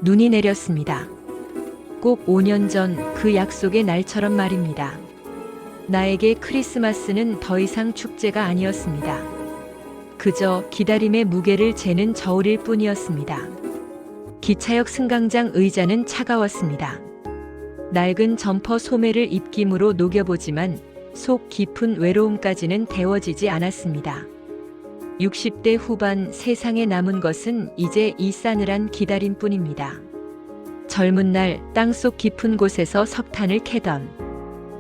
눈이 내렸습니다. 꼭 5년 전 그 약속의 날처럼 말입니다. 나에게 크리스마스는 더 이상 축제가 아니었습니다. 그저 기다림의 무게를 재는 저울일 뿐이었습니다. 기차역 승강장 의자는 차가웠습니다. 낡은 점퍼 소매를 입김으로 녹여보지만 속 깊은 외로움까지는 데워지지 않았습니다. 60대 후반 세상에 남은 것은 이제 이 싸늘한 기다림뿐입니다. 젊은 날 땅속 깊은 곳에서 석탄을 캐던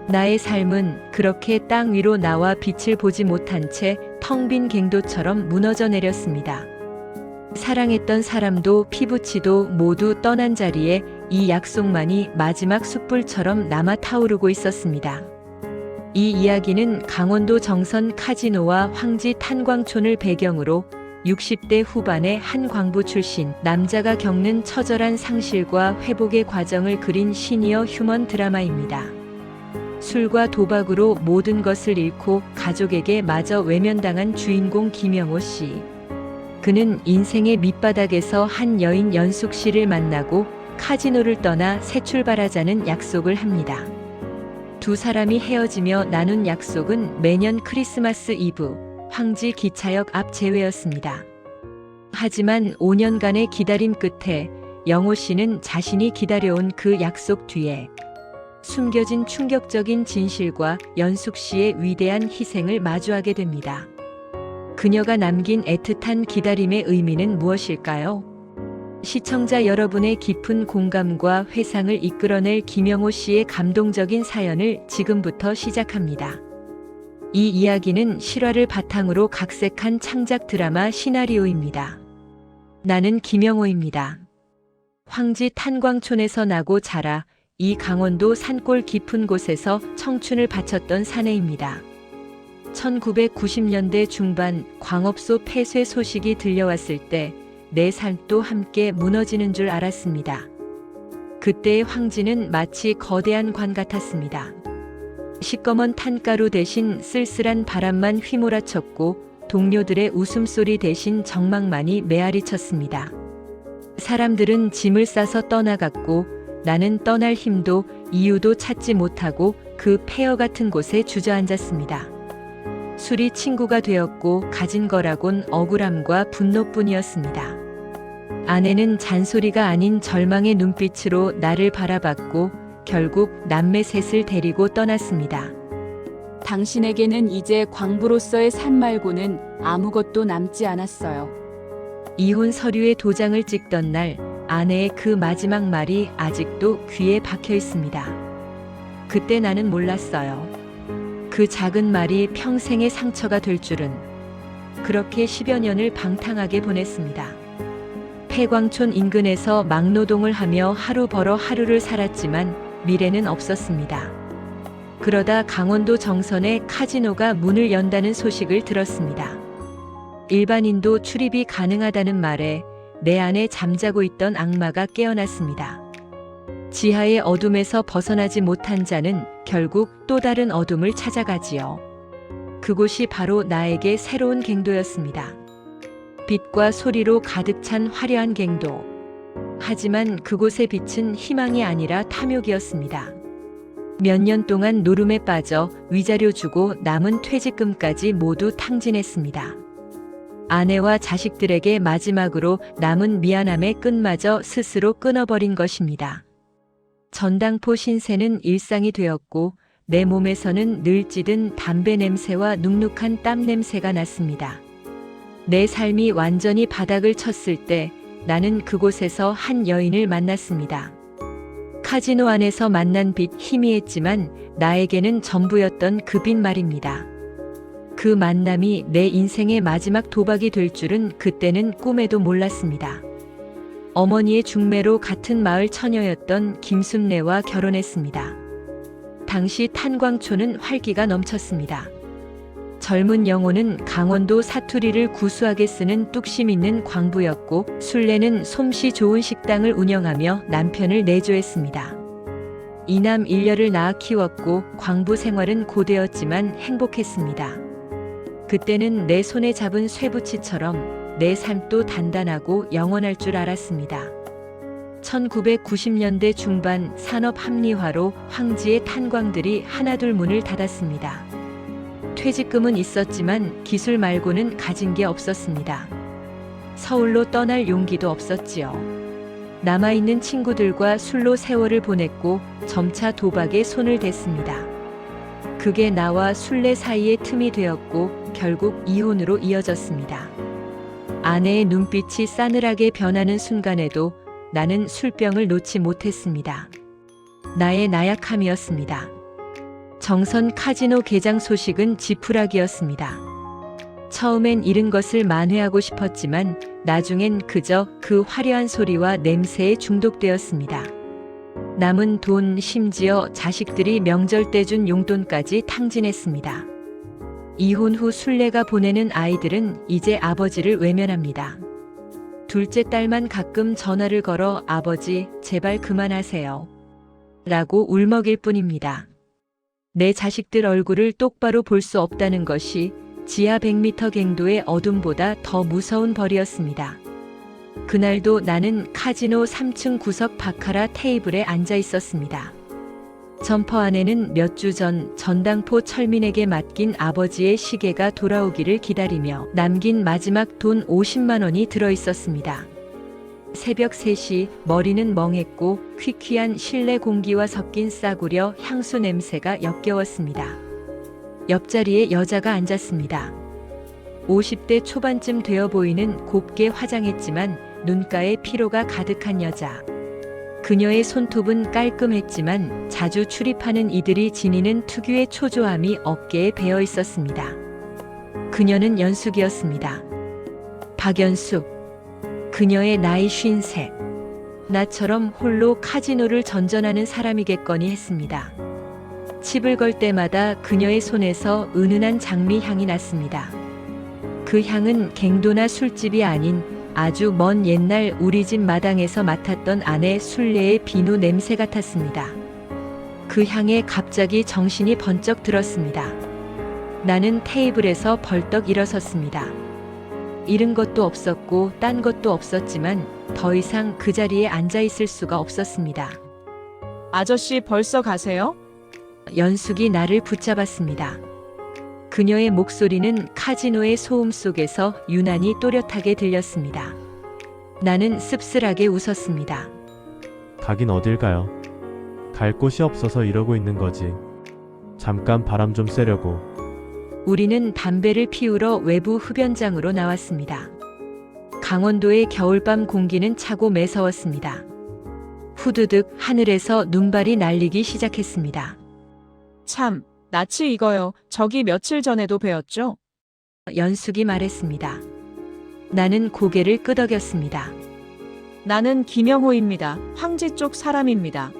나의 삶은 그렇게 땅 위로 나와 빛을 보지 못한 채 텅 빈 갱도처럼 무너져 내렸습니다. 사랑했던 사람도 피부치도 모두 떠난 자리에 이 약속만이 마지막 숯불처럼 남아 타오르고 있었습니다. 이 이야기는 강원도 정선 카지노와 황지 탄광촌을 배경으로 60대 후반의 한 광부 출신 남자가 겪는 처절한 상실과 회복의 과정을 그린 시니어 휴먼 드라마입니다. 술과 도박으로 모든 것을 잃고 가족에게 마저 외면당한 주인공 김영호 씨. 그는 인생의 밑바닥에서 한 여인 연숙 씨를 만나고 카지노를 떠나 새 출발하자는 약속을 합니다. 두 사람이 헤어지며 나눈 약속은 매년 크리스마스 이브 황지 기차역 앞 재회였습니다. 하지만 5년간의 기다림 끝에 영호 씨는 자신이 기다려온 그 약속 뒤에 숨겨진 충격적인 진실과 연숙 씨의 위대한 희생을 마주하게 됩니다. 그녀가 남긴 애틋한 기다림의 의미는 무엇일까요? 시청자 여러분의 깊은 공감과 회상을 이끌어낼 김영호 씨의 감동적인 사연을 지금부터 시작합니다. 이 이야기는 실화를 바탕으로 각색한 창작 드라마 시나리오입니다. 나는 김영호입니다. 황지 탄광촌에서 나고 자라 이 강원도 산골 깊은 곳에서 청춘을 바쳤던 사내입니다. 1990년대 중반 광업소 폐쇄 소식이 들려왔을 때 내 삶도 함께 무너지는 줄 알았습니다. 그때의 황지는 마치 거대한 관 같았습니다. 시꺼먼 탄가루 대신 쓸쓸한 바람만 휘몰아쳤고 동료들의 웃음소리 대신 적막만이 메아리 쳤습니다. 사람들은 짐을 싸서 떠나갔고 나는 떠날 힘도 이유도 찾지 못하고 그 폐허 같은 곳에 주저앉았습니다. 술이 친구가 되었고 가진 거라곤 억울함과 분노뿐이었습니다. 아내는 잔소리가 아닌 절망의 눈빛으로 나를 바라봤고 결국 남매 셋을 데리고 떠났습니다. 당신에게는 이제 광부로서의 삶 말고는 아무것도 남지 않았어요. 이혼 서류에 도장을 찍던 날 아내의 그 마지막 말이 아직도 귀에 박혀 있습니다. 그때 나는 몰랐어요. 그 작은 말이 평생의 상처가 될 줄은. 그렇게 10여 년을 방탕하게 보냈습니다. 폐광촌 인근에서 막노동을 하며 하루 벌어 하루를 살았지만 미래는 없었습니다. 그러다 강원도 정선에 카지노가 문을 연다는 소식을 들었습니다. 일반인도 출입이 가능하다는 말에 내 안에 잠자고 있던 악마가 깨어났습니다. 지하의 어둠에서 벗어나지 못한 자는 결국 또 다른 어둠을 찾아가지요. 그곳이 바로 나에게 새로운 갱도였습니다. 빛과 소리로 가득 찬 화려한 갱도. 하지만 그곳의 빛은 희망이 아니라 탐욕이었습니다. 몇 년 동안 노름에 빠져 위자료 주고 남은 퇴직금까지 모두 탕진했습니다. 아내와 자식들에게 마지막으로 남은 미안함의 끈마저 스스로 끊어버린 것입니다. 전당포 신세는 일상이 되었고 내 몸에서는 늘 찌든 담배 냄새와 눅눅한 땀 냄새가 났습니다. 내 삶이 완전히 바닥을 쳤을 때 나는 그곳에서 한 여인을 만났습니다. 카지노 안에서 만난 빛 희미했지만 나에게는 전부였던 그 빛 말입니다. 그 만남이 내 인생의 마지막 도박이 될 줄은 그때는 꿈에도 몰랐습니다. 어머니의 중매로 같은 마을 처녀였던 김순례와 결혼했습니다. 당시 탄광촌은 활기가 넘쳤습니다. 젊은 영호는 강원도 사투리를 구수하게 쓰는 뚝심 있는 광부였고 순례는 솜씨 좋은 식당을 운영하며 남편을 내조했습니다. 이남 일녀를 낳아 키웠고 광부 생활은 고되었지만 행복했습니다. 그때는 내 손에 잡은 쇠붙이처럼 내 삶도 단단하고 영원할 줄 알았습니다. 1990년대 중반 산업 합리화로 황지의 탄광들이 하나둘 문을 닫았습니다. 퇴직금은 있었지만 기술 말고는 가진 게 없었습니다. 서울로 떠날 용기도 없었지요. 남아있는 친구들과 술로 세월을 보냈고 점차 도박에 손을 댔습니다. 그게 나와 술래 사이의 틈이 되었고 결국 이혼으로 이어졌습니다. 아내의 눈빛이 싸늘하게 변하는 순간에도 나는 술병을 놓지 못했습니다. 나의 나약함이었습니다. 정선 카지노 개장 소식은 지푸라기였습니다. 처음엔 잃은 것을 만회하고 싶었지만 나중엔 그저 그 화려한 소리와 냄새에 중독되었습니다. 남은 돈, 심지어 자식들이 명절 때 준 용돈까지 탕진했습니다. 이혼 후 순례가 보내는 아이들은 이제 아버지를 외면합니다. 둘째 딸만 가끔 전화를 걸어 아버지, 제발 그만하세요. 라고 울먹일 뿐입니다. 내 자식들 얼굴을 똑바로 볼 수 없다는 것이 지하 100m 갱도의 어둠보다 더 무서운 벌이었습니다. 그날도 나는 카지노 3층 구석 바카라 테이블에 앉아 있었습니다. 점퍼 안에는 몇 주 전 전당포 철민에게 맡긴 아버지의 시계가 돌아오기를 기다리며 남긴 마지막 돈 50만 원이 들어 있었습니다. 새벽 3시 머리는 멍했고 퀴퀴한 실내 공기와 섞인 싸구려 향수 냄새가 역겨웠습니다. 옆자리에 여자가 앉았습니다. 50대 초반쯤 되어 보이는 곱게 화장했지만 눈가에 피로가 가득한 여자. 그녀의 손톱은 깔끔했지만 자주 출입하는 이들이 지니는 특유의 초조함이 어깨에 배어 있었습니다. 그녀는 연숙이었습니다. 박연숙. 그녀의 나이 53. 나처럼 홀로 카지노를 전전하는 사람이겠거니 했습니다. 칩을 걸 때마다 그녀의 손에서 은은한 장미 향이 났습니다. 그 향은 갱도나 술집이 아닌 아주 먼 옛날 우리 집 마당에서 맡았던 아내 순례의 비누 냄새 같았습니다. 그 향에 갑자기 정신이 번쩍 들었습니다. 나는 테이블에서 벌떡 일어섰습니다. 잃은 것도 없었고 딴 것도 없었지만 더 이상 그 자리에 앉아 있을 수가 없었습니다. 아저씨 벌써 가세요? 연숙이 나를 붙잡았습니다. 그녀의 목소리는 카지노의 소음 속에서 유난히 또렷하게 들렸습니다. 나는 씁쓸하게 웃었습니다. 가긴 어딜 가요? 갈 곳이 없어서 이러고 있는 거지. 잠깐 바람 좀 쐬려고. 우리는 담배를 피우러 외부 흡연장으로 나왔습니다. 강원도의 겨울밤 공기는 차고 매서웠습니다. 후두득 하늘에서 눈발이 날리기 시작했습니다. 참, 낯이 익어요. 저기 며칠 전에도 배웠죠? 연숙이 말했습니다. 나는 고개를 끄덕였습니다. 나는 김영호입니다. 황지 쪽 사람입니다.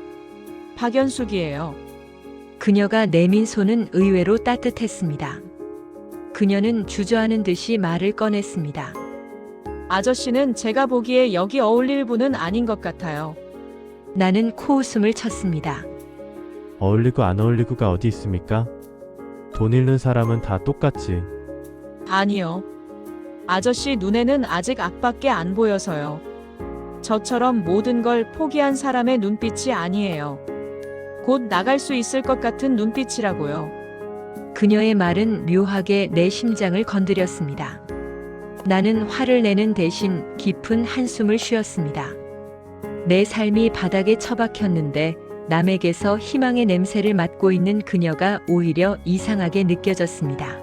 박연숙이에요. 그녀가 내민 손은 의외로 따뜻했습니다. 그녀는 주저하는 듯이 말을 꺼냈습니다. 아저씨는 제가 보기에 여기 어울릴 분은 아닌 것 같아요. 나는 코웃음을 쳤습니다. 어울리고 안 어울리고가 어디 있습니까? 돈 잃는 사람은 다 똑같지. 아니요. 아저씨 눈에는 아직 악밖에 안 보여서요. 저처럼 모든 걸 포기한 사람의 눈빛이 아니에요. 곧 나갈 수 있을 것 같은 눈빛이라고요. 그녀의 말은 묘하게 내 심장을 건드렸습니다. 나는 화를 내는 대신 깊은 한숨을 쉬었습니다. 내 삶이 바닥에 처박혔는데 남에게서 희망의 냄새를 맡고 있는 그녀가 오히려 이상하게 느껴졌습니다.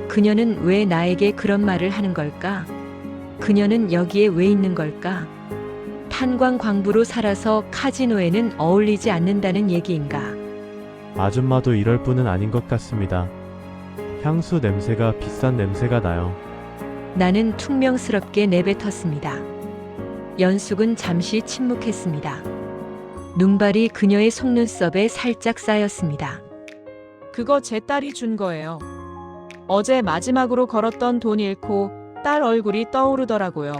그녀는 왜 나에게 그런 말을 하는 걸까? 그녀는 여기에 왜 있는 걸까? 탄광 광부로 살아서 카지노에는 어울리지 않는다는 얘기인가? 아줌마도 이럴 분은 아닌 것 같습니다. 향수 냄새가 비싼 냄새가 나요. 나는 퉁명스럽게 내뱉었습니다. 연숙은 잠시 침묵했습니다. 눈발이 그녀의 속눈썹에 살짝 쌓였습니다. 그거 제 딸이 준 거예요. 어제 마지막으로 걸었던 돈 잃고 딸 얼굴이 떠오르더라고요.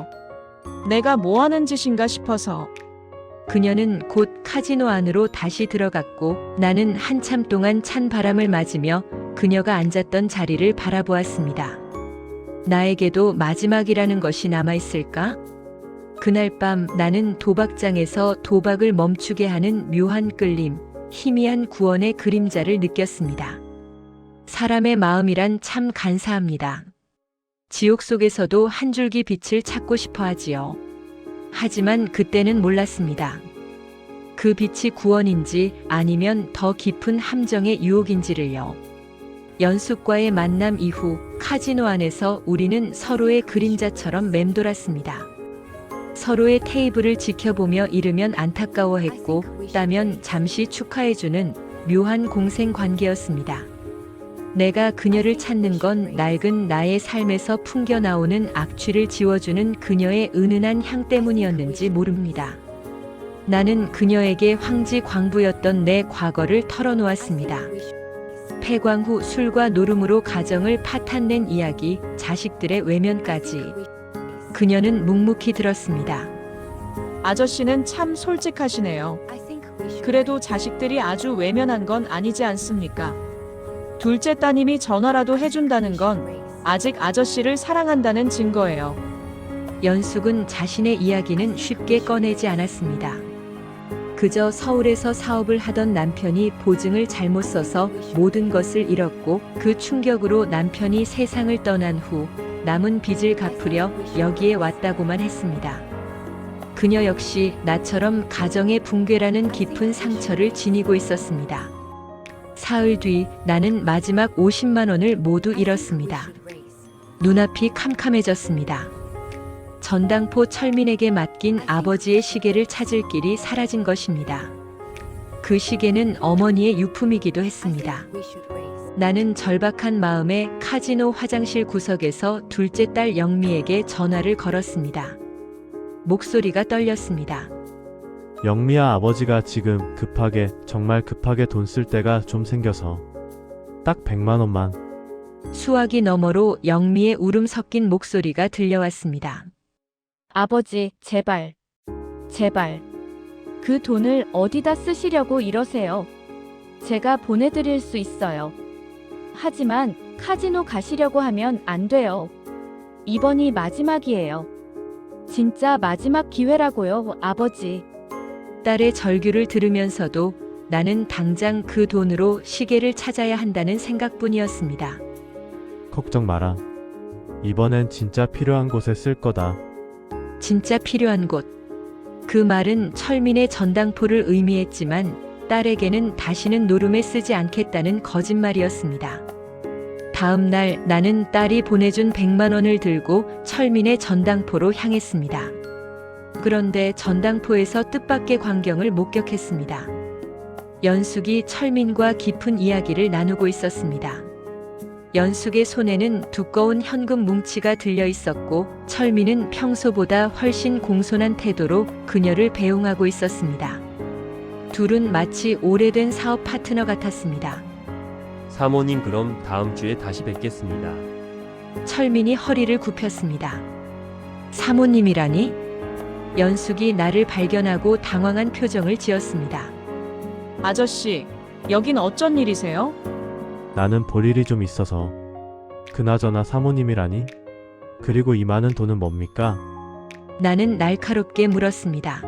내가 뭐 하는 짓인가 싶어서. 그녀는 곧 카지노 안으로 다시 들어갔고 나는 한참 동안 찬 바람을 맞으며 그녀가 앉았던 자리를 바라보았습니다. 나에게도 마지막이라는 것이 남아있을까? 그날 밤 나는 도박장에서 도박을 멈추게 하는 묘한 끌림, 희미한 구원의 그림자를 느꼈습니다. 사람의 마음이란 참 간사합니다. 지옥 속에서도 한 줄기 빛을 찾고 싶어 하지요. 하지만 그때는 몰랐습니다. 그 빛이 구원인지 아니면 더 깊은 함정의 유혹인지를요. 연숙과의 만남 이후 카지노 안에서 우리는 서로의 그림자처럼 맴돌았습니다. 서로의 테이블을 지켜보며 잃으면 안타까워했고 따면 잠시 축하해주는 묘한 공생 관계였습니다. 내가 그녀를 찾는 건 낡은 나의 삶에서 풍겨나오는 악취를 지워주는 그녀의 은은한 향 때문이었는지 모릅니다. 나는 그녀에게 황지 광부였던 내 과거를 털어놓았습니다. 폐광 후 술과 노름으로 가정을 파탄낸 이야기, 자식들의 외면까지. 그녀는 묵묵히 들었습니다. 아저씨는 참 솔직하시네요. 그래도 자식들이 아주 외면한 건 아니지 않습니까? 둘째 따님이 전화라도 해준다는 건 아직 아저씨를 사랑한다는 증거예요. 연숙은 자신의 이야기는 쉽게 꺼내지 않았습니다. 그저 서울에서 사업을 하던 남편이 보증을 잘못 써서 모든 것을 잃었고 그 충격으로 남편이 세상을 떠난 후 남은 빚을 갚으려 여기에 왔다고만 했습니다. 그녀 역시 나처럼 가정의 붕괴라는 깊은 상처를 지니고 있었습니다. 사흘 뒤 나는 마지막 50만 원을 모두 잃었습니다. 눈앞이 캄캄해졌습니다. 전당포 철민에게 맡긴 아버지의 시계를 찾을 길이 사라진 것입니다. 그 시계는 어머니의 유품이기도 했습니다. 나는 절박한 마음에 카지노 화장실 구석에서 둘째 딸 영미에게 전화를 걸었습니다. 목소리가 떨렸습니다. 영미야, 아버지가 지금 급하게, 정말 급하게 돈 쓸 때가 좀 생겨서 딱 100만 원만. 수화기 너머로 영미의 울음 섞인 목소리가 들려왔습니다. 아버지, 제발. 제발. 그 돈을 어디다 쓰시려고 이러세요? 제가 보내드릴 수 있어요. 하지만 카지노 가시려고 하면 안 돼요. 이번이 마지막이에요. 진짜 마지막 기회라고요, 아버지. 딸의 절규를 들으면서도 나는 당장 그 돈으로 시계를 찾아야 한다는 생각뿐이었습니다. 걱정 마라. 이번엔 진짜 필요한 곳에 쓸 거다. 진짜 필요한 곳. 그 말은 철민의 전당포를 의미했지만 딸에게는 다시는 노름에 쓰지 않겠다는 거짓말이었습니다. 다음 날 나는 딸이 보내준 100만 원을 들고 철민의 전당포로 향했습니다. 그런데 전당포에서 뜻밖의 광경을 목격했습니다. 연숙이 철민과 깊은 이야기를 나누고 있었습니다. 연숙의 손에는 두꺼운 현금 뭉치가 들려 있었고 철민은 평소보다 훨씬 공손한 태도로 그녀를 배웅하고 있었습니다. 둘은 마치 오래된 사업 파트너 같았습니다. 사모님, 그럼 다음 주에 다시 뵙겠습니다. 철민이 허리를 굽혔습니다. 사모님이라니? 연숙이 나를 발견하고 당황한 표정을 지었습니다. 아저씨, 여긴 어쩐 일이세요? 나는 볼 일이 좀 있어서. 그나저나 사모님이라니? 그리고 이 많은 돈은 뭡니까? 나는 날카롭게 물었습니다.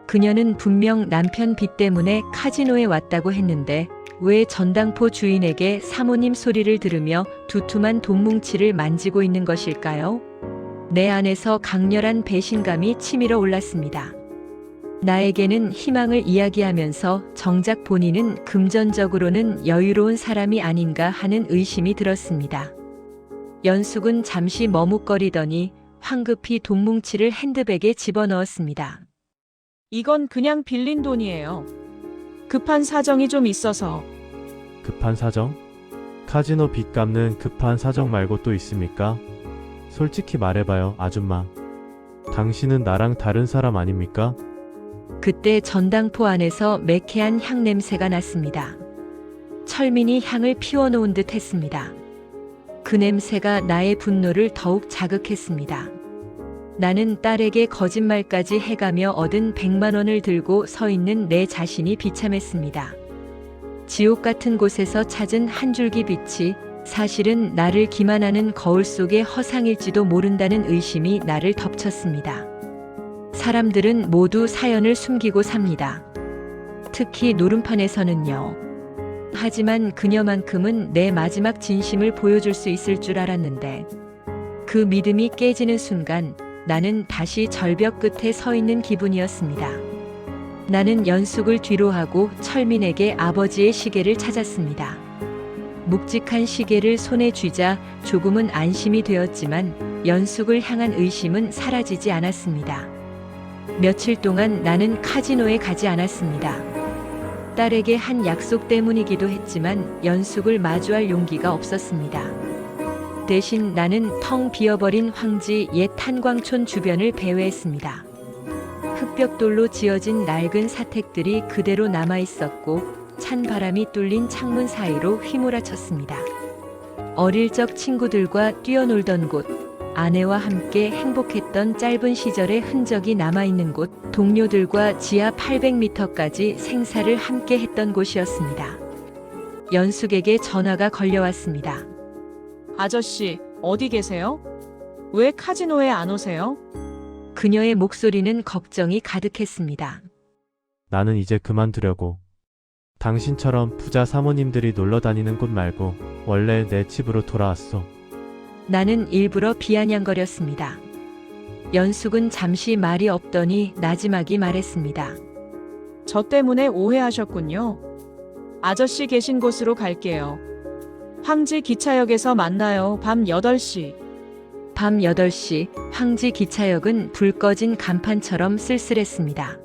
그녀는 분명 남편 빚 때문에 카지노에 왔다고 했는데 왜 전당포 주인에게 사모님 소리를 들으며 두툼한 돈뭉치를 만지고 있는 것일까요? 내 안에서 강렬한 배신감이 치밀어 올랐습니다. 나에게는 희망을 이야기하면서 정작 본인은 금전적으로는 여유로운 사람이 아닌가 하는 의심이 들었습니다. 연숙은 잠시 머뭇거리더니 황급히 돈뭉치를 핸드백에 집어넣었습니다. 이건 그냥 빌린 돈이에요. 급한 사정이 좀 있어서. 급한 사정? 카지노 빚 갚는 급한 사정 말고 또 있습니까? 솔직히 말해봐요, 아줌마. 당신은 나랑 다른 사람 아닙니까? 그때 전당포 안에서 매캐한 향 냄새가 났습니다. 철민이 향을 피워놓은 듯 했습니다. 그 냄새가 나의 분노를 더욱 자극했습니다. 나는 딸에게 거짓말까지 해가며 얻은 100만 원을 들고 서 있는 내 자신이 비참했습니다. 지옥 같은 곳에서 찾은 한 줄기 빛이 사실은 나를 기만하는 거울 속의 허상일지도 모른다는 의심이 나를 덮쳤습니다. 사람들은 모두 사연을 숨기고 삽니다. 특히 노름판에서는요. 하지만 그녀만큼은 내 마지막 진심을 보여줄 수 있을 줄 알았는데 그 믿음이 깨지는 순간 나는 다시 절벽 끝에 서 있는 기분이었습니다. 나는 연숙을 뒤로하고 철민에게 아버지의 시계를 찾았습니다. 묵직한 시계를 손에 쥐자 조금은 안심이 되었지만 연숙을 향한 의심은 사라지지 않았습니다. 며칠 동안 나는 카지노에 가지 않았습니다. 딸에게 한 약속 때문이기도 했지만 연숙을 마주할 용기가 없었습니다. 대신 나는 텅 비어버린 황지 옛 탄광촌 주변을 배회했습니다. 흙벽돌로 지어진 낡은 사택들이 그대로 남아 있었고 찬 바람이 뚫린 창문 사이로 휘몰아쳤습니다. 어릴 적 친구들과 뛰어놀던 곳, 아내와 함께 행복했던 짧은 시절의 흔적이 남아있는 곳, 동료들과 지하 800m까지 생사를 함께 했던 곳이었습니다. 연숙에게 전화가 걸려왔습니다. 아저씨, 어디 계세요? 왜 카지노에 안 오세요? 그녀의 목소리는 걱정이 가득했습니다. 나는 이제 그만두려고. 당신처럼 부자 사모님들이 놀러 다니는 곳 말고 원래 내 집으로 돌아왔어. 나는 일부러 비아냥거렸습니다. 연숙은 잠시 말이 없더니 나지막이 말했습니다. 저 때문에 오해하셨군요. 아저씨 계신 곳으로 갈게요. 황지 기차역에서 만나요. 밤 8시. 밤 8시 황지 기차역은 불 꺼진 간판처럼 쓸쓸했습니다.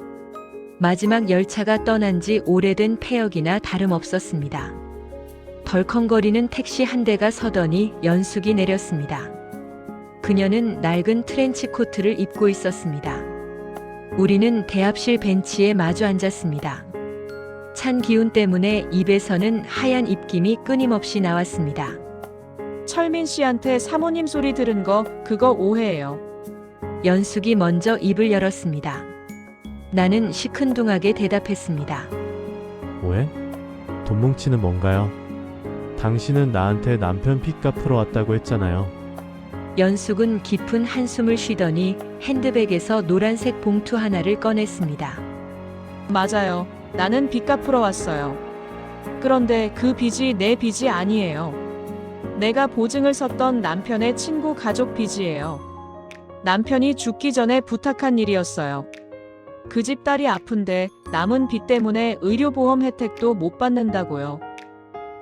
마지막 열차가 떠난 지 오래된 폐역이나 다름없었습니다. 덜컹거리는 택시 한 대가 서더니 연숙이 내렸습니다. 그녀는 낡은 트렌치 코트를 입고 있었습니다. 우리는 대합실 벤치에 마주 앉았습니다. 찬 기운 때문에 입에서는 하얀 입김이 끊임없이 나왔습니다. 철민 씨한테 사모님 소리 들은 거 그거 오해예요. 연숙이 먼저 입을 열었습니다. 나는 시큰둥하게 대답했습니다. 왜? 돈 뭉치는 뭔가요? 당신은 나한테 남편 핏값 풀어 왔다고 했잖아요. 연숙은 깊은 한숨을 쉬더니 핸드백에서 노란색 봉투 하나를 꺼냈습니다. 맞아요. 나는 빚 갚으러 왔어요. 그런데 그 빚이 내 빚이 아니에요. 내가 보증을 섰던 남편의 친구 가족 빚이에요. 남편이 죽기 전에 부탁한 일이었어요. 그 집 딸이 아픈데 남은 빚 때문에 의료보험 혜택도 못 받는다고요.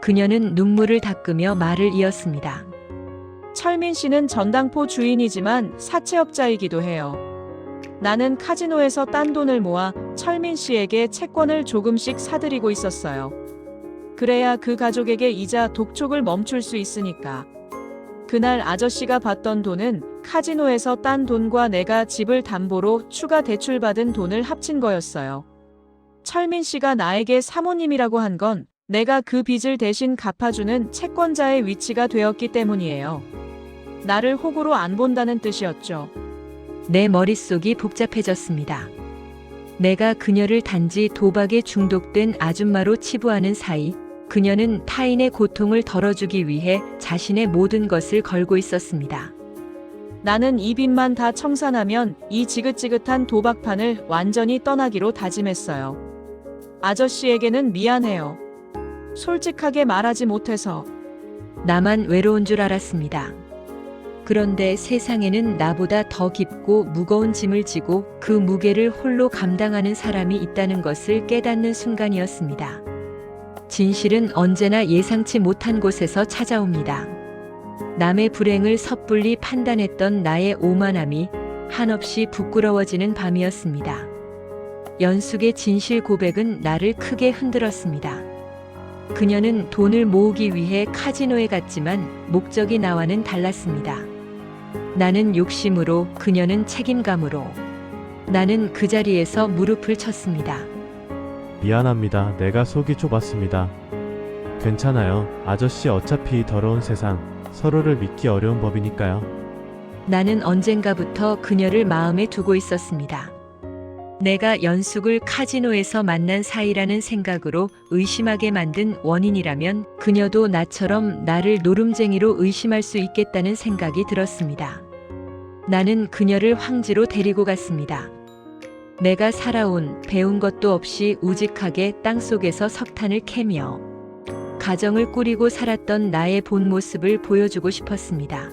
그녀는 눈물을 닦으며 말을 이었습니다. 철민 씨는 전당포 주인이지만 사채업자이기도 해요. 나는 카지노에서 딴 돈을 모아 철민 씨에게 채권을 조금씩 사들이고 있었어요. 그래야 그 가족에게 이자 독촉을 멈출 수 있으니까. 그날 아저씨가 받던 돈은 카지노에서 딴 돈과 내가 집을 담보로 추가 대출받은 돈을 합친 거였어요. 철민 씨가 나에게 사모님이라고 한 건 내가 그 빚을 대신 갚아주는 채권자의 위치가 되었기 때문이에요. 나를 호구로 안 본다는 뜻이었죠. 내 머릿속이 복잡해졌습니다. 내가 그녀를 단지 도박에 중독된 아줌마로 치부하는 사이, 그녀는 타인의 고통을 덜어주기 위해 자신의 모든 것을 걸고 있었습니다. 나는 이 빚만 다 청산하면 이 지긋지긋한 도박판을 완전히 떠나기로 다짐했어요. 아저씨에게는 미안해요. 솔직하게 말하지 못해서. 나만 외로운 줄 알았습니다. 그런데 세상에는 나보다 더 깊고 무거운 짐을 지고 그 무게를 홀로 감당하는 사람이 있다는 것을 깨닫는 순간이었습니다. 진실은 언제나 예상치 못한 곳에서 찾아옵니다. 남의 불행을 섣불리 판단했던 나의 오만함이 한없이 부끄러워지는 밤이었습니다. 연숙의 진실 고백은 나를 크게 흔들었습니다. 그녀는 돈을 모으기 위해 카지노에 갔지만 목적이 나와는 달랐습니다. 나는 욕심으로, 그녀는 책임감으로. 나는 그 자리에서 무릎을 쳤습니다. 미안합니다. 내가 속이 좁았습니다. 괜찮아요. 아저씨 어차피 더러운 세상, 서로를 믿기 어려운 법이니까요. 나는 언젠가부터 그녀를 마음에 두고 있었습니다. 내가 연숙을 카지노에서 만난 사이라는 생각으로 의심하게 만든 원인이라면 그녀도 나처럼 나를 노름쟁이로 의심할 수 있겠다는 생각이 들었습니다. 나는 그녀를 황지로 데리고 갔습니다. 내가 살아온 배운 것도 없이 우직하게 땅속에서 석탄을 캐며 가정을 꾸리고 살았던 나의 본 모습을 보여주고 싶었습니다.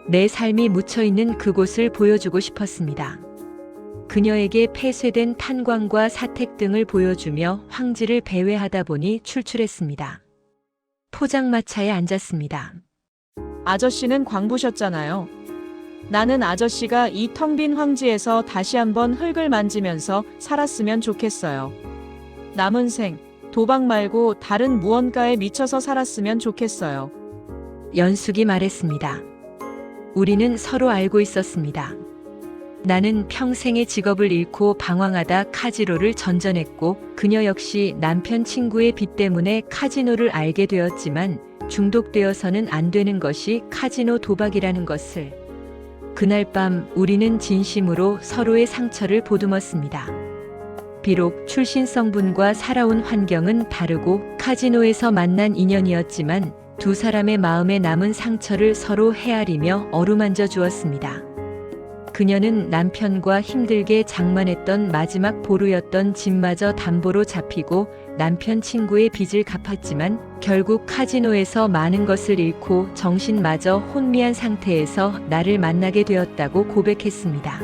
내 삶이 묻혀있는 그곳을 보여주고 싶었습니다. 그녀에게 폐쇄된 탄광과 사택 등을 보여주며 황지를 배회하다 보니 출출했습니다. 포장마차에 앉았습니다. 아저씨는 광부셨잖아요. 나는 아저씨가 이 텅 빈 황지에서 다시 한번 흙을 만지면서 살았으면 좋겠어요. 남은 생, 도박 말고 다른 무언가에 미쳐서 살았으면 좋겠어요. 연숙이 말했습니다. 우리는 서로 알고 있었습니다. 나는 평생의 직업을 잃고 방황하다 카지노를 전전했고 그녀 역시 남편 친구의 빚 때문에 카지노를 알게 되었지만 중독되어서는 안 되는 것이 카지노 도박이라는 것을. 그날 밤 우리는 진심으로 서로의 상처를 보듬었습니다. 비록 출신 성분과 살아온 환경은 다르고 카지노에서 만난 인연이었지만 두 사람의 마음에 남은 상처를 서로 헤아리며 어루만져 주었습니다. 그녀는 남편과 힘들게 장만했던 마지막 보루였던 집마저 담보로 잡히고 남편 친구의 빚을 갚았지만 결국 카지노에서 많은 것을 잃고 정신마저 혼미한 상태에서 나를 만나게 되었다고 고백했습니다.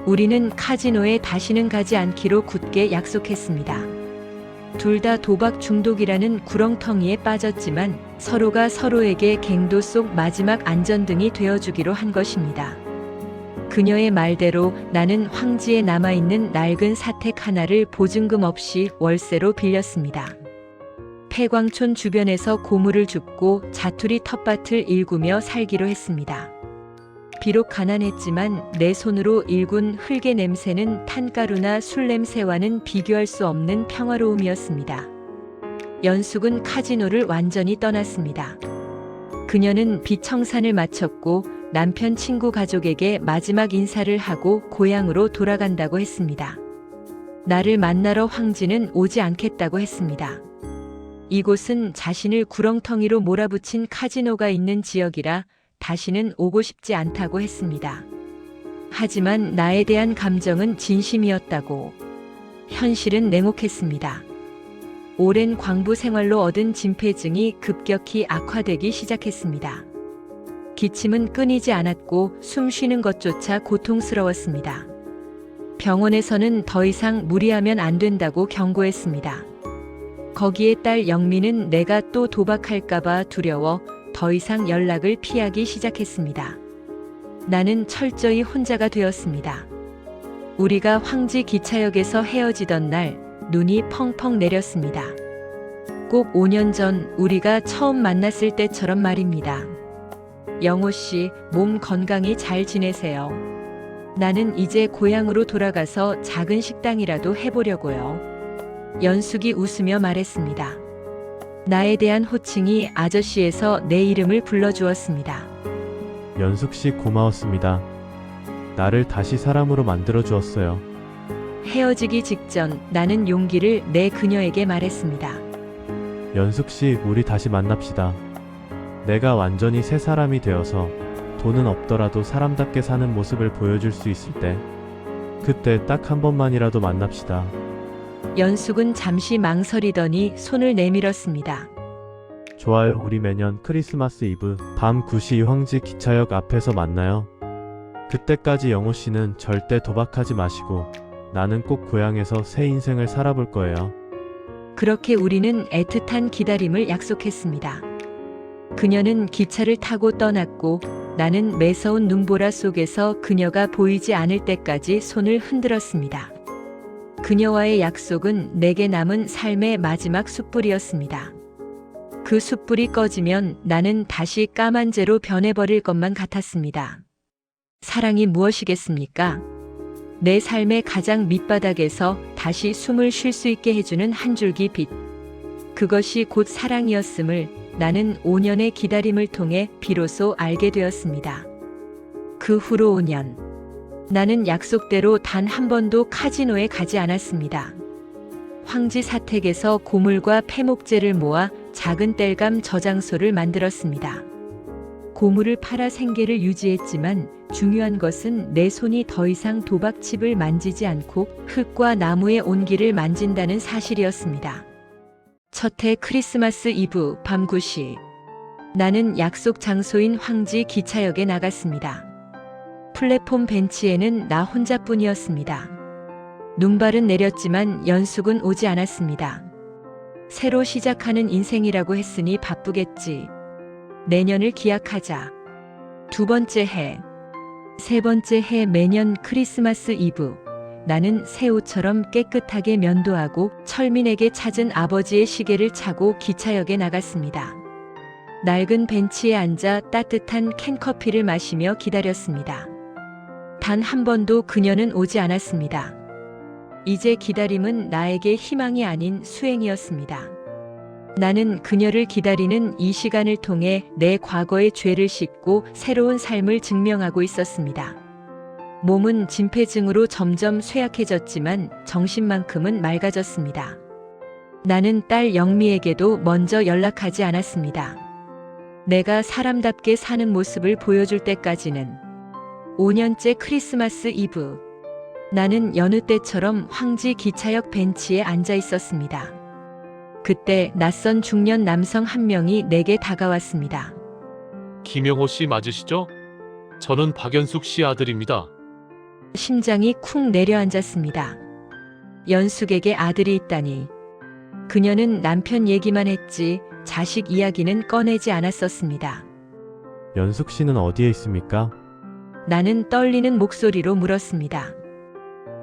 우리는 카지노에 다시는 가지 않기로 굳게 약속했습니다. 둘 다 도박 중독이라는 구렁텅이에 빠졌지만 서로가 서로에게 갱도 속 마지막 안전등이 되어주기로 한 것입니다. 그녀의 말대로 나는 황지에 남아있는 낡은 사택 하나를 보증금 없이 월세로 빌렸습니다. 폐광촌 주변에서 고물을 줍고 자투리 텃밭을 일구며 살기로 했습니다. 비록 가난했지만 내 손으로 일군 흙의 냄새는 탄가루나 술 냄새와는 비교할 수 없는 평화로움이었습니다. 연숙은 카지노를 완전히 떠났습니다. 그녀는 비청산을 마쳤고 남편 친구 가족에게 마지막 인사를 하고 고향으로 돌아간다고 했습니다. 나를 만나러 황지는 오지 않겠다고 했습니다. 이곳은 자신을 구렁텅이로 몰아붙인 카지노가 있는 지역이라 다시는 오고 싶지 않다고 했습니다. 하지만 나에 대한 감정은 진심이었다고. 현실은 냉혹했습니다. 오랜 광부 생활로 얻은 진폐증이 급격히 악화되기 시작했습니다. 기침은 끊이지 않았고 숨 쉬는 것조차 고통스러웠습니다. 병원에서는 더 이상 무리하면 안 된다고 경고했습니다. 거기에 딸 영미는 내가 또 도박할까봐 두려워 더 이상 연락을 피하기 시작했습니다. 나는 철저히 혼자가 되었습니다. 우리가 황지 기차역에서 헤어지던 날 눈이 펑펑 내렸습니다. 꼭 5년 전 우리가 처음 만났을 때처럼 말입니다. 영호 씨, 몸 건강히 잘 지내세요. 나는 이제 고향으로 돌아가서 작은 식당이라도 해보려고요. 연숙이 웃으며 말했습니다. 나에 대한 호칭이 아저씨에서 내 이름을 불러주었습니다. 연숙 씨 고마웠습니다. 나를 다시 사람으로 만들어 주었어요. 헤어지기 직전 나는 용기를 내 그녀에게 말했습니다. 연숙 씨, 우리 다시 만납시다. 내가 완전히 새 사람이 되어서 돈은 없더라도 사람답게 사는 모습을 보여줄 수 있을 때, 그때 딱 한 번만이라도 만납시다. 연숙은 잠시 망설이더니 손을 내밀었습니다. 좋아요. 우리 매년 크리스마스 이브 밤 9시 황지 기차역 앞에서 만나요. 그때까지 영호 씨는 절대 도박하지 마시고 나는 꼭 고향에서 새 인생을 살아볼 거예요. 그렇게 우리는 애틋한 기다림을 약속했습니다. 그녀는 기차를 타고 떠났고 나는 매서운 눈보라 속에서 그녀가 보이지 않을 때까지 손을 흔들었습니다. 그녀와의 약속은 내게 남은 삶의 마지막 숯불이었습니다. 그 숯불이 꺼지면 나는 다시 까만 재로 변해버릴 것만 같았습니다. 사랑이 무엇이겠습니까? 내 삶의 가장 밑바닥에서 다시 숨을 쉴 수 있게 해주는 한 줄기 빛. 그것이 곧 사랑이었음을 나는 5년의 기다림을 통해 비로소 알게 되었습니다. 그 후로 5년. 나는 약속대로 단 한 번도 카지노에 가지 않았습니다. 황지 사택에서 고물과 폐목재를 모아 작은 땔감 저장소를 만들었습니다. 고물을 팔아 생계를 유지했지만 중요한 것은 내 손이 더 이상 도박칩을 만지지 않고 흙과 나무의 온기를 만진다는 사실이었습니다. 첫 해 크리스마스 이브 밤 9시. 나는 약속 장소인 황지 기차역에 나갔습니다. 플랫폼 벤치에는 나 혼자뿐이었습니다. 눈발은 내렸지만 연숙은 오지 않았습니다. 새로 시작하는 인생이라고 했으니 바쁘겠지. 내년을 기약하자. 두 번째 해. 세 번째 해 매년 크리스마스 이브. 나는 새 옷처럼 깨끗하게 면도하고 철민에게 찾은 아버지의 시계를 차고 기차역에 나갔습니다. 낡은 벤치에 앉아 따뜻한 캔커피를 마시며 기다렸습니다. 단 한 번도 그녀는 오지 않았습니다. 이제 기다림은 나에게 희망이 아닌 수행이었습니다. 나는 그녀를 기다리는 이 시간을 통해 내 과거의 죄를 씻고 새로운 삶을 증명하고 있었습니다. 몸은 진폐증으로 점점 쇠약해졌지만 정신만큼은 맑아졌습니다. 나는 딸 영미에게도 먼저 연락하지 않았습니다. 내가 사람답게 사는 모습을 보여줄 때까지는. 5년째 크리스마스 이브. 나는 여느 때처럼 황지 기차역 벤치에 앉아 있었습니다. 그때 낯선 중년 남성 한 명이 내게 다가왔습니다. 김영호 씨 맞으시죠? 저는 박연숙 씨 아들입니다. 심장이 쿵 내려앉았습니다. 연숙에게 아들이 있다니. 그녀는 남편 얘기만 했지 자식 이야기는 꺼내지 않았었습니다. 연숙 씨는 어디에 있습니까? 나는 떨리는 목소리로 물었습니다.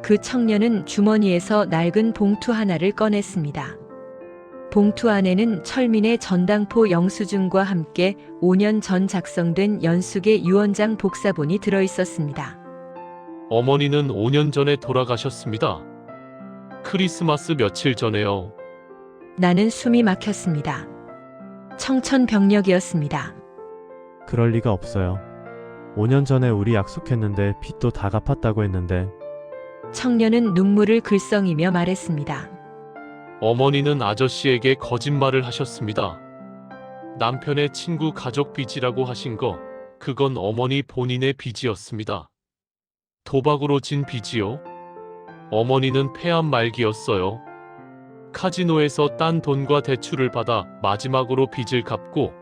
그 청년은 주머니에서 낡은 봉투 하나를 꺼냈습니다. 봉투 안에는 철민의 전당포 영수증과 함께 5년 전 작성된 연숙의 유언장 복사본이 들어있었습니다. 어머니는 5년 전에 돌아가셨습니다. 크리스마스 며칠 전에요. 나는 숨이 막혔습니다. 청천벽력이었습니다. 그럴 리가 없어요. 5년 전에 우리 약속했는데 빚도 다 갚았다고 했는데. 청년은 눈물을 글썽이며 말했습니다. 어머니는 아저씨에게 거짓말을 하셨습니다. 남편의 친구 가족 빚이라고 하신 거, 그건 어머니 본인의 빚이었습니다. 도박으로 진 빚이요? 어머니는 폐암 말기였어요. 카지노에서 딴 돈과 대출을 받아 마지막으로 빚을 갚고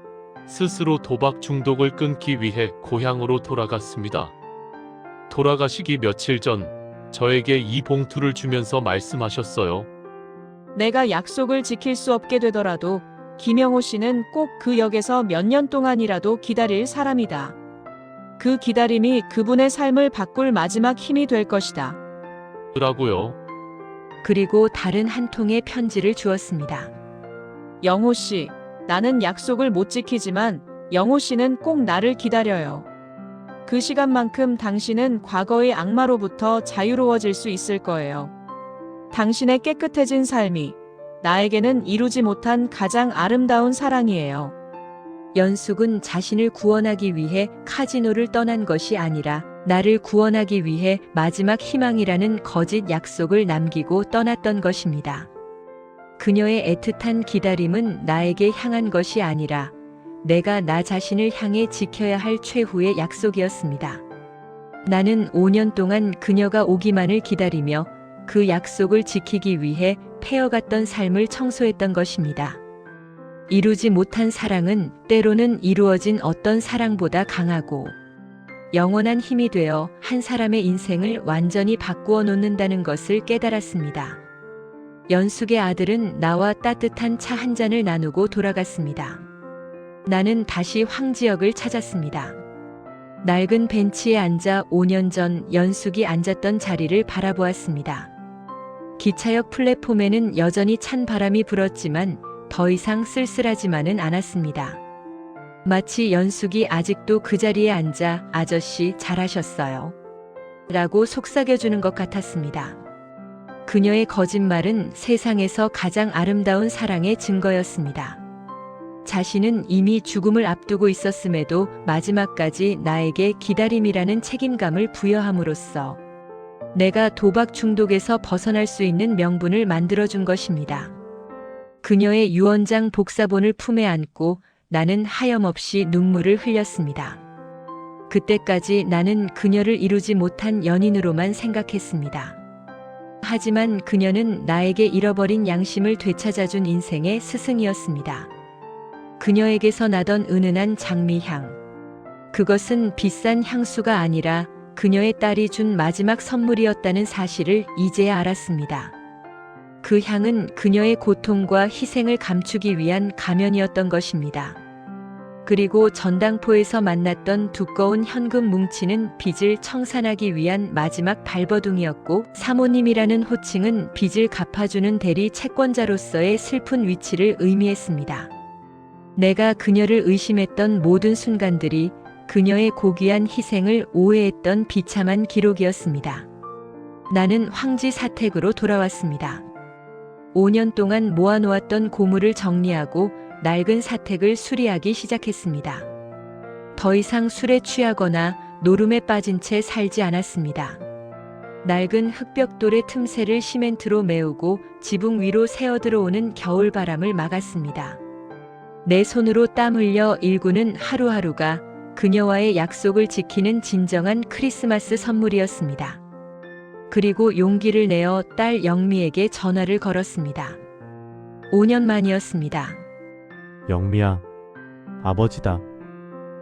스스로 도박 중독을 끊기 위해 고향으로 돌아갔습니다. 돌아가시기 며칠 전 저에게 이 봉투를 주면서 말씀하셨어요. 내가 약속을 지킬 수 없게 되더라도 김영호 씨는 꼭 그 역에서 몇 년 동안이라도 기다릴 사람이다. 그 기다림이 그분의 삶을 바꿀 마지막 힘이 될 것이다. 라고요. 그리고 다른 한 통의 편지를 주었습니다. 영호 씨, 나는 약속을 못 지키지만 영호 씨는 꼭 나를 기다려요. 그 시간만큼 당신은 과거의 악마로부터 자유로워질 수 있을 거예요. 당신의 깨끗해진 삶이 나에게는 이루지 못한 가장 아름다운 사랑이에요. 연숙은 자신을 구원하기 위해 카지노를 떠난 것이 아니라 나를 구원하기 위해 마지막 희망이라는 거짓 약속을 남기고 떠났던 것입니다. 그녀의 애틋한 기다림은 나에게 향한 것이 아니라 내가 나 자신을 향해 지켜야 할 최후의 약속이었습니다. 나는 5년 동안 그녀가 오기만을 기다리며 그 약속을 지키기 위해 패어갔던 삶을 청소했던 것입니다. 이루지 못한 사랑은 때로는 이루어진 어떤 사랑보다 강하고 영원한 힘이 되어 한 사람의 인생을 완전히 바꾸어 놓는다는 것을 깨달았습니다. 연숙의 아들은 나와 따뜻한 차 한 잔을 나누고 돌아갔습니다. 나는 다시 황지역을 찾았습니다. 낡은 벤치에 앉아 5년 전 연숙이 앉았던 자리를 바라보았습니다. 기차역 플랫폼에는 여전히 찬 바람이 불었지만 더 이상 쓸쓸하지만은 않았습니다. 마치 연숙이 아직도 그 자리에 앉아 아저씨 잘하셨어요. 라고 속삭여주는 것 같았습니다. 그녀의 거짓말은 세상에서 가장 아름다운 사랑의 증거였습니다. 자신은 이미 죽음을 앞두고 있었음에도 마지막까지 나에게 기다림이라는 책임감을 부여함으로써 내가 도박 중독에서 벗어날 수 있는 명분을 만들어준 것입니다. 그녀의 유언장 복사본을 품에 안고 나는 하염없이 눈물을 흘렸습니다. 그때까지 나는 그녀를 이루지 못한 연인으로만 생각했습니다. 하지만 그녀는 나에게 잃어버린 양심을 되찾아준 인생의 스승이었습니다. 그녀에게서 나던 은은한 장미향. 그것은 비싼 향수가 아니라 그녀의 딸이 준 마지막 선물이었다는 사실을 이제야 알았습니다. 그 향은 그녀의 고통과 희생을 감추기 위한 가면이었던 것입니다. 그리고 전당포에서 만났던 두꺼운 현금 뭉치는 빚을 청산하기 위한 마지막 발버둥이었고, 사모님이라는 호칭은 빚을 갚아주는 대리 채권자로서의 슬픈 위치를 의미했습니다. 내가 그녀를 의심했던 모든 순간들이 그녀의 고귀한 희생을 오해했던 비참한 기록이었습니다. 나는 황지 사택으로 돌아왔습니다. 5년 동안 모아놓았던 고물을 정리하고 낡은 사택을 수리하기 시작했습니다. 더 이상 술에 취하거나 노름에 빠진 채 살지 않았습니다. 낡은 흙벽돌의 틈새를 시멘트로 메우고 지붕 위로 새어들어오는 겨울바람을 막았습니다. 내 손으로 땀 흘려 일구는 하루하루가 그녀와의 약속을 지키는 진정한 크리스마스 선물이었습니다. 그리고 용기를 내어 딸 영미에게 전화를 걸었습니다. 5년 만이었습니다. 영미야, 아버지다.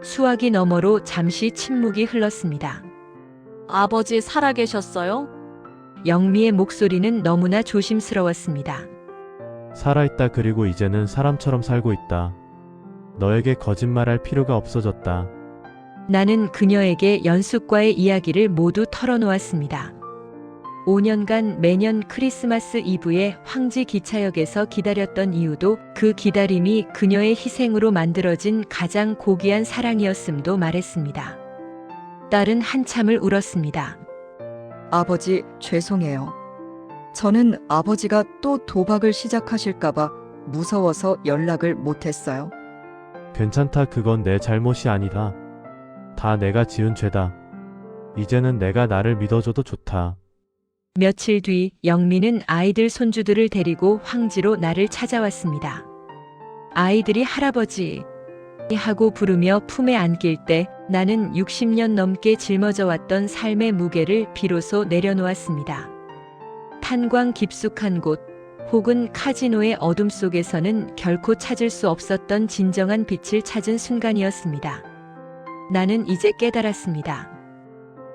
수화기 너머로 잠시 침묵이 흘렀습니다. 아버지 살아계셨어요? 영미의 목소리는 너무나 조심스러웠습니다. 살아있다. 그리고 이제는 사람처럼 살고 있다. 너에게 거짓말할 필요가 없어졌다. 나는 그녀에게 연숙과의 이야기를 모두 털어놓았습니다. 5년간 매년 크리스마스 이브에 황지 기차역에서 기다렸던 이유도 그 기다림이 그녀의 희생으로 만들어진 가장 고귀한 사랑이었음도 말했습니다. 딸은 한참을 울었습니다. 아버지, 죄송해요. 저는 아버지가 또 도박을 시작하실까봐 무서워서 연락을 못했어요. 괜찮다. 그건 내 잘못이 아니다. 다 내가 지은 죄다. 이제는 내가 나를 믿어줘도 좋다. 며칠 뒤 영미는 아이들 손주들을 데리고 황지로 나를 찾아왔습니다. 아이들이 할아버지 하고 부르며 품에 안길 때 나는 60년 넘게 짊어져 왔던 삶의 무게를 비로소 내려놓았습니다. 탄광 깊숙한 곳 혹은 카지노의 어둠 속에서는 결코 찾을 수 없었던 진정한 빛을 찾은 순간이었습니다. 나는 이제 깨달았습니다.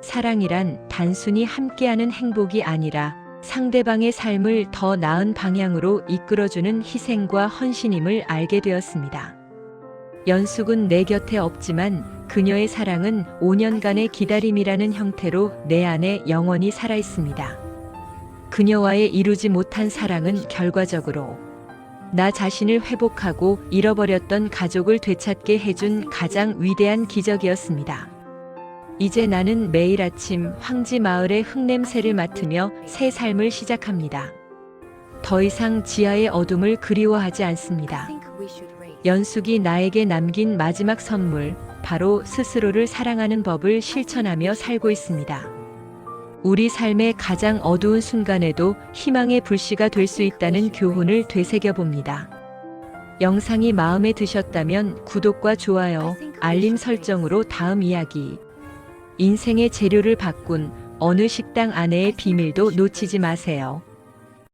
사랑이란 단순히 함께하는 행복이 아니라 상대방의 삶을 더 나은 방향으로 이끌어주는 희생과 헌신임을 알게 되었습니다. 연숙은 내 곁에 없지만 그녀의 사랑은 5년간의 기다림이라는 형태로 내 안에 영원히 살아있습니다. 그녀와의 이루지 못한 사랑은 결과적으로 나 자신을 회복하고 잃어버렸던 가족을 되찾게 해준 가장 위대한 기적이었습니다. 이제 나는 매일 아침 황지 마을의 흙냄새를 맡으며 새 삶을 시작합니다. 더 이상 지하의 어둠을 그리워하지 않습니다. 연숙이 나에게 남긴 마지막 선물, 바로 스스로를 사랑하는 법을 실천하며 살고 있습니다. 우리 삶의 가장 어두운 순간에도 희망의 불씨가 될 수 있다는 교훈을 되새겨봅니다. 영상이 마음에 드셨다면 구독과 좋아요, 알림 설정으로 다음 이야기, 인생의 재료를 바꾼 어느 식당 안에의 비밀도 놓치지 마세요.